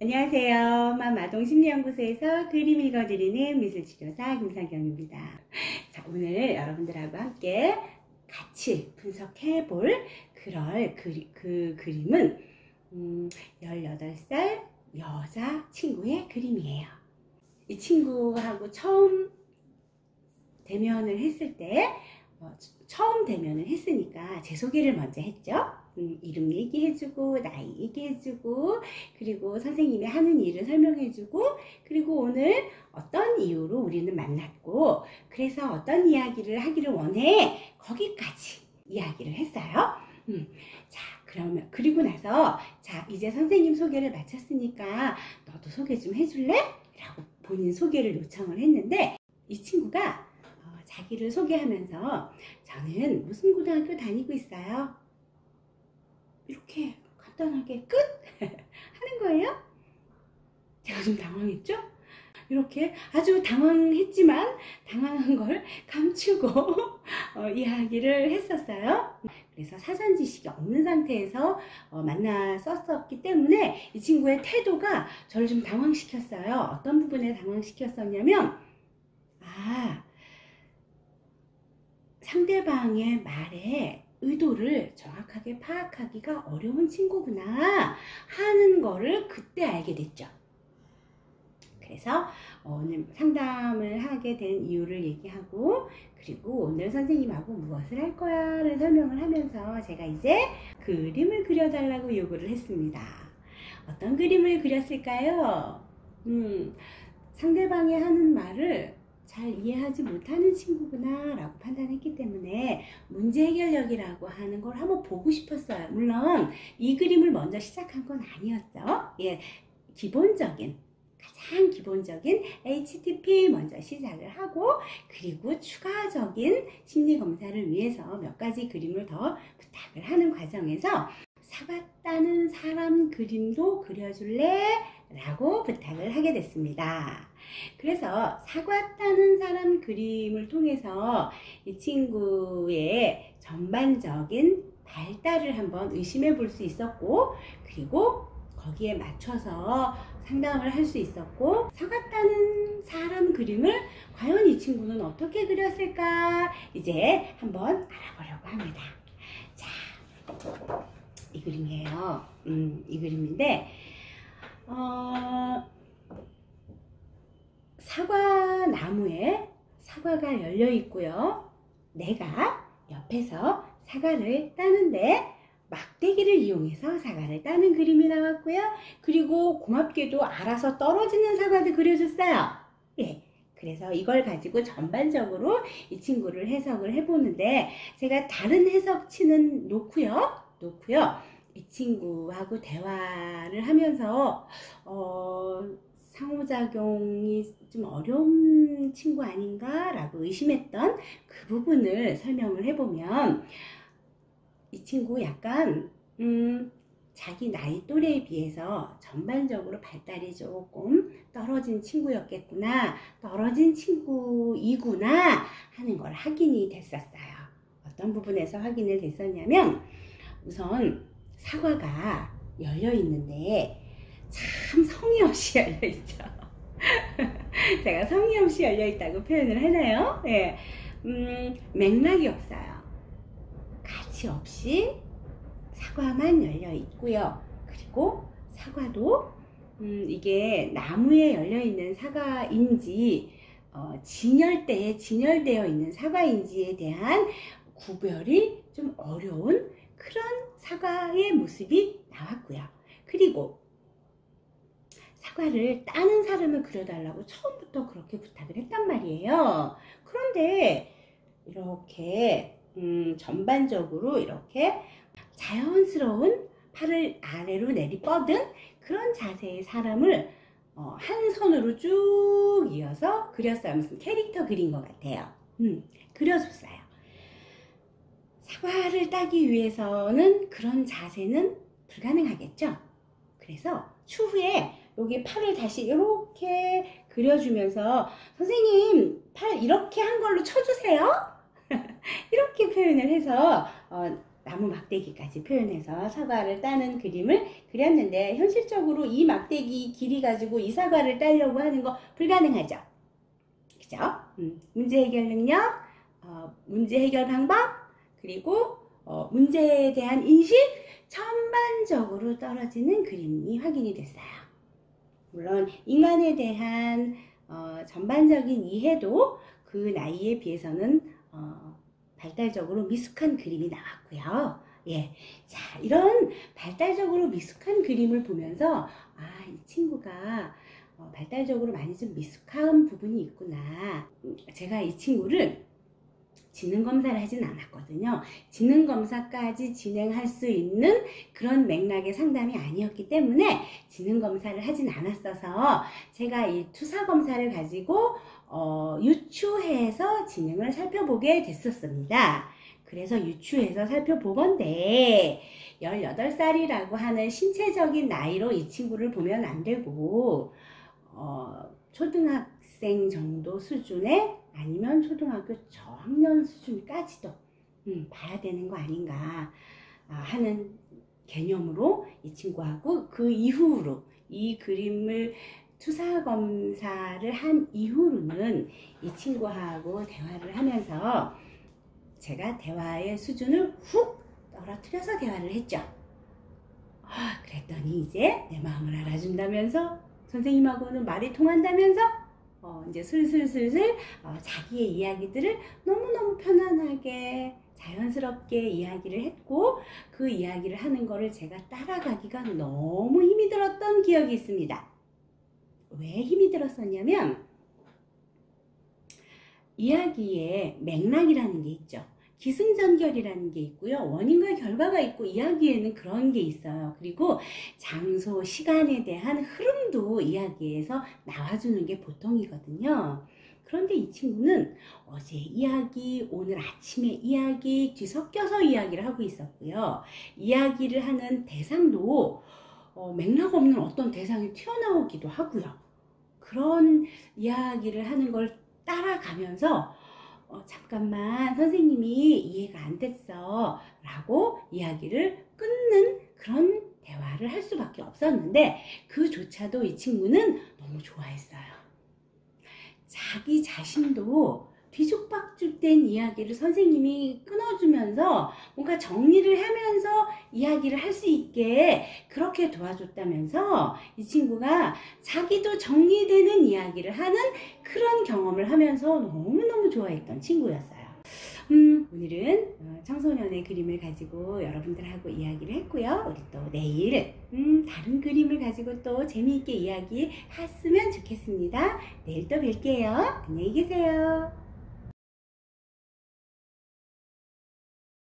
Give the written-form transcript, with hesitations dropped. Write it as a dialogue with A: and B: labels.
A: 안녕하세요. 맘아동심리연구소에서 그림 읽어드리는 미술치료사 김상경입니다. 자, 오늘 여러분들하고 함께 같이 분석해 볼 그 그림은 18살 여자 친구의 그림이에요. 이 친구하고 처음 대면을 했을 때 처음 대면을 했으니까 제 소개를 먼저 했죠. 이름 얘기해주고 나이 얘기해주고 그리고 선생님이 하는 일을 설명해주고 그리고 오늘 어떤 이유로 우리는 만났고 그래서 어떤 이야기를 하기를 원해 거기까지 이야기를 했어요. 자, 그러면 그리고 나서 자, 이제 선생님 소개를 마쳤으니까 너도 소개 좀 해줄래? 라고 본인 소개를 요청을 했는데 이 친구가 자기를 소개하면서 저는 무슨 고등학교 다니고 있어요. 이렇게 간단하게 끝! 하는 거예요. 제가 좀 당황했죠? 이렇게 아주 당황했지만 당황한 걸 감추고 이야기를 했었어요. 그래서 사전 지식이 없는 상태에서 만났었기 때문에 이 친구의 태도가 저를 좀 당황시켰어요. 어떤 부분에 당황시켰었냐면 상대방의 말에 의도를 정확하게 파악하기가 어려운 친구구나 하는 거를 그때 알게 됐죠. 그래서 오늘 상담을 하게 된 이유를 얘기하고 그리고 오늘 선생님하고 무엇을 할 거야를 설명을 하면서 제가 이제 그림을 그려달라고 요구를 했습니다. 어떤 그림을 그렸을까요? 상대방이 하는 말을 잘 이해하지 못하는 친구구나 라고 판단했기 때문에 문제 해결력이라고 하는 걸 한번 보고 싶었어요. 물론 이 그림을 먼저 시작한 건 아니었죠. 예, 가장 기본적인 HTP 먼저 시작을 하고 그리고 추가적인 심리 검사를 위해서 몇 가지 그림을 더 부탁을 하는 과정에서 사과 따는 사람 그림도 그려줄래? 라고 부탁을 하게 됐습니다. 그래서 사과 따는 사람 그림을 통해서 이 친구의 전반적인 발달을 한번 의심해 볼 수 있었고 그리고 거기에 맞춰서 상담을 할 수 있었고 사과 따는 사람 그림을 과연 이 친구는 어떻게 그렸을까 이제 한번 알아보려고 합니다. 자, 이 그림이에요. 이 그림인데 사과 나무에 사과가 열려 있고요. 내가 옆에서 사과를 따는데 막대기를 이용해서 사과를 따는 그림이 나왔고요. 그리고 고맙게도 알아서 떨어지는 사과도 그려줬어요. 예. 그래서 이걸 가지고 전반적으로 이 친구를 해석을 해보는데 제가 다른 해석치는 놓고요. 이 친구하고 대화를 하면서 상호작용이 좀 어려운 친구 아닌가 라고 의심했던 그 부분을 설명을 해보면 이 친구 약간 자기 나이 또래에 비해서 전반적으로 발달이 조금 떨어진 친구였겠구나, 떨어진 친구이구나 하는 걸 확인이 됐었어요. 어떤 부분에서 확인을 됐었냐면 우선 사과가 열려 있는데 참 성의 없이 열려 있죠. 제가 성의 없이 열려 있다고 표현을 해나요? 네. 맥락이 없어요. 가치 없이 사과만 열려 있고요. 그리고 사과도 이게 나무에 열려 있는 사과인지 진열대에 진열되어 있는 사과인지에 대한 구별이 좀 어려운 그런 사과의 모습이 나왔고요. 그리고 사과를 따는 사람을 그려달라고 처음부터 그렇게 부탁을 했단 말이에요. 그런데 이렇게 전반적으로 이렇게 자연스러운 팔을 아래로 내리뻗은 그런 자세의 사람을 한 손으로 쭉 이어서 그렸어요. 무슨 캐릭터 그린 것 같아요. 그려줬어요. 사과를 따기 위해서는 그런 자세는 불가능하겠죠. 그래서 추후에 여기 팔을 다시 이렇게 그려주면서 선생님 팔 이렇게 한 걸로 쳐주세요. 이렇게 표현을 해서 나무 막대기까지 표현해서 사과를 따는 그림을 그렸는데, 현실적으로 이 막대기 길이 가지고 이 사과를 따려고 하는 거 불가능하죠. 그죠? 문제 해결 능력, 문제 해결 방법, 그리고 문제에 대한 인식, 전반적으로 떨어지는 그림이 확인이 됐어요. 물론 인간에 대한 전반적인 이해도 그 나이에 비해서는 발달적으로 미숙한 그림이 나왔고요. 예, 자, 이런 발달적으로 미숙한 그림을 보면서 이 친구가 발달적으로 많이 좀 미숙한 부분이 있구나. 제가 이 친구를 지능검사를 하진 않았거든요. 지능검사까지 진행할 수 있는 그런 맥락의 상담이 아니었기 때문에 지능검사를 하진 않았어서 제가 이 투사검사를 가지고 유추해서 지능을 살펴보게 됐었습니다. 그래서 유추해서 살펴보건데 18살이라고 하는 신체적인 나이로 이 친구를 보면 안 되고 초등학생 정도 수준의, 아니면 초등학교 저학년 수준까지도 봐야 되는 거 아닌가 하는 개념으로 이 친구하고, 그 이후로 이 그림을 투사검사를 한 이후로는 이 친구하고 대화를 하면서 제가 대화의 수준을 훅 떨어뜨려서 대화를 했죠. 그랬더니 이제 내 마음을 알아준다면서, 선생님하고는 말이 통한다면서 이제 슬슬슬슬 자기의 이야기들을 너무너무 편안하게 자연스럽게 이야기를 했고, 그 이야기를 하는 거를 제가 따라가기가 너무 힘이 들었던 기억이 있습니다. 왜 힘이 들었었냐면, 이야기에 맥락이라는 게 있죠. 기승전결이라는 게 있고요. 원인과 결과가 있고, 이야기에는 그런 게 있어요. 그리고 장소, 시간에 대한 흐름도 이야기에서 나와주는 게 보통이거든요. 그런데 이 친구는 어제 이야기, 오늘 아침에 이야기, 뒤섞여서 이야기를 하고 있었고요. 이야기를 하는 대상도 맥락 없는 어떤 대상이 튀어나오기도 하고요. 그런 이야기를 하는 걸 따라가면서 잠깐만 선생님이 이해가 안 됐어 라고 이야기를 끊는 그런 대화를 할 수밖에 없었는데, 그조차도 이 친구는 너무 좋아했어요. 자기 자신도 뒤죽박죽된 이야기를 선생님이 끊어주면서 뭔가 정리를 하면서 이야기를 할 수 있게 그렇게 도와줬다면서, 이 친구가 자기도 정리되는 이야기를 하는 그런 경험을 하면서 너무너무 좋아했던 친구였어요. 오늘은 청소년의 그림을 가지고 여러분들하고 이야기를 했고요. 우리 또 내일 다른 그림을 가지고 또 재미있게 이야기했으면 좋겠습니다. 내일 또 뵐게요. 안녕히 계세요.